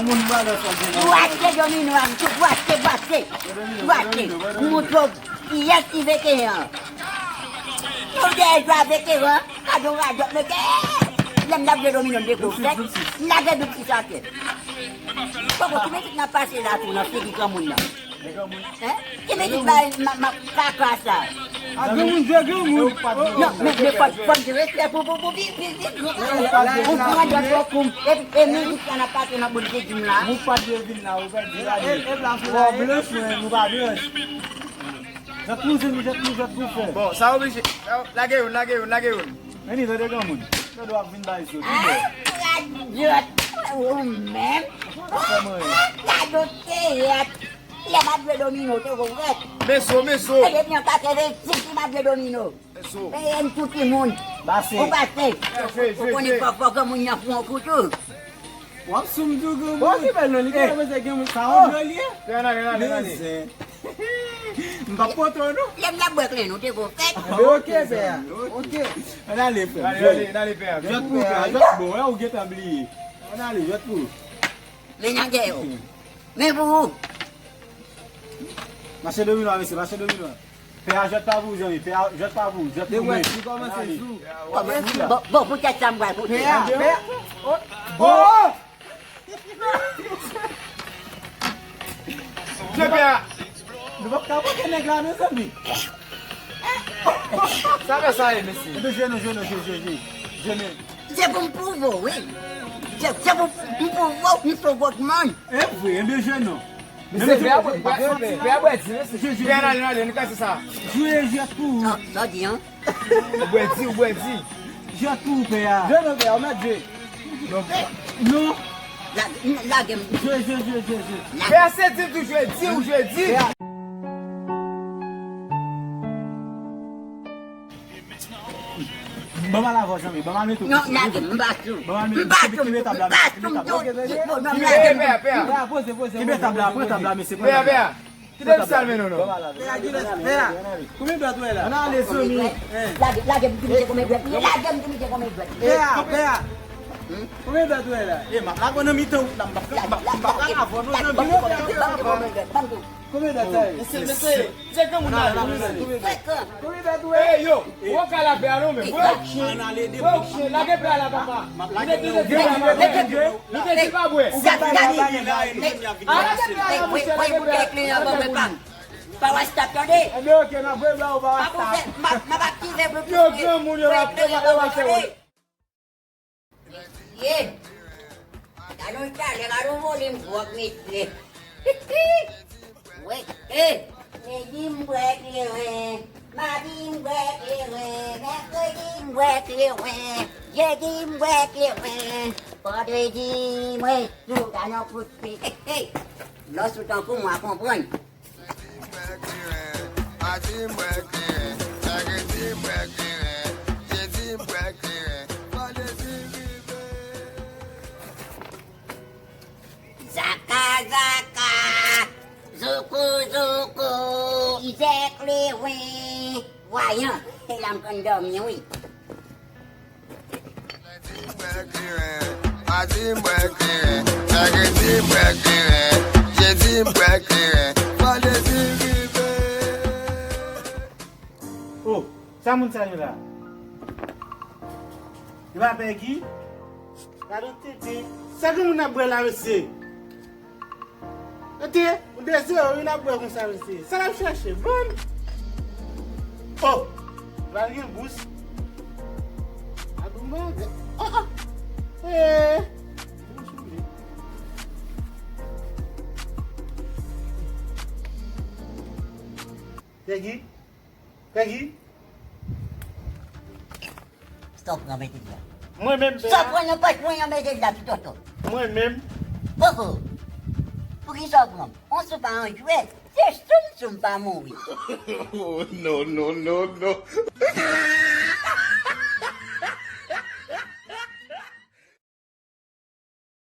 Boite domino, boite. Muito e assim vê que é. Não deixa ver que é. Cada um vai ver que é. Não dá de domino de coisa. Nada do que sabe. Como tu me na passe lá tu não fica como não. Que me diz vai casa. Agora joga muito. Não, mas pode dizer que é por vir. O cara já com e me diz que na parte na bolsa de lá. Não pode vir lá, o vai dizer. O blanco não vai vir. Já trouxe. Bom, salve. Larguei um. Vem, vai pegar muito. Eu dou a vinda aí, seu Homem. Tá do que Leva due domino, te converti. Messo. E mio cacere, ma due domino. Messo. E in tutti i mondi. Basi. O batte. Con il popolo che mi ha fuoco tu. Wap sum jogo. Bo ki ben non li ke me se gen sa on li. Gana. Mba poto no. Le mia boucle no te converti. OK be. OK. Ana le fe. Dale, pé. Jot pou, jot bon, é o get a bliye. Ana le jot pou. Venha eu. Me vous. Marché domino, monsieur, marché domino. Père, jette pas vous, Jean-Mi. Père, jette pas vous. Jette pour moi. Tu commences à jouer. Bon, pour que ça me va. Père. Bon. Je père. Ne va pas que nèg là, mes amis. Ça va ça, monsieur. Je ne. C'est pour vous, oui. C'est pour vous, il faut votre monde. Eh oui, mais je non. Não, só de um. O buetinho. Já tu, Pea. Je não, Pea, mas je. Não. Lá que Je. Pea, você diz do jeudi. Vamos lá, voz, amigo. Vamos lá, tu. não, nada, não bate. Pea. Você tabla, monsieur. Pea. Que deve estar vendo, não? Pea. Como é que tu é lá? Não, ele sumiu. Lá que me comer. Pea. Como é que tu é lá? Mas lá quando me tão, Como é que Você como nada? Como é que tu é? Ei, yo, vou calar pé não, meu. Vou lá que pé lá, papá. Não tem Zimbabwe. Bawa stop tadi. Meu que na foi lá o bawa. Ma bati saya belum. Meu que mulher lá pega Ye. Kalau tak kalau boleh buat mesti. Wait, Dim buat lewe. Madim buat lewe. Dim buat lewe. Dim buat lewe. Pada dim tu tak nak putih. Lo sudah pun mau comprendre. Zaka, zuku, izek lewe. Wah ya, dalam kondomnya wih. Oh, samun sayo la. Di ba pegi? Kado tete. Sakin mo na bwe la mese. Ate, o dese o na bwe kon sa mese. Salam cherche, bon. Oh, va rien bous. Aduma. Oh. Pegi? Stop ngamen dia. Moi-même. Stop punya pas punya meja dah tu. Moi-même. Pourquoi? Pour qui ça comme? On se pas un jouet. C'est pas mourir. Oh, no.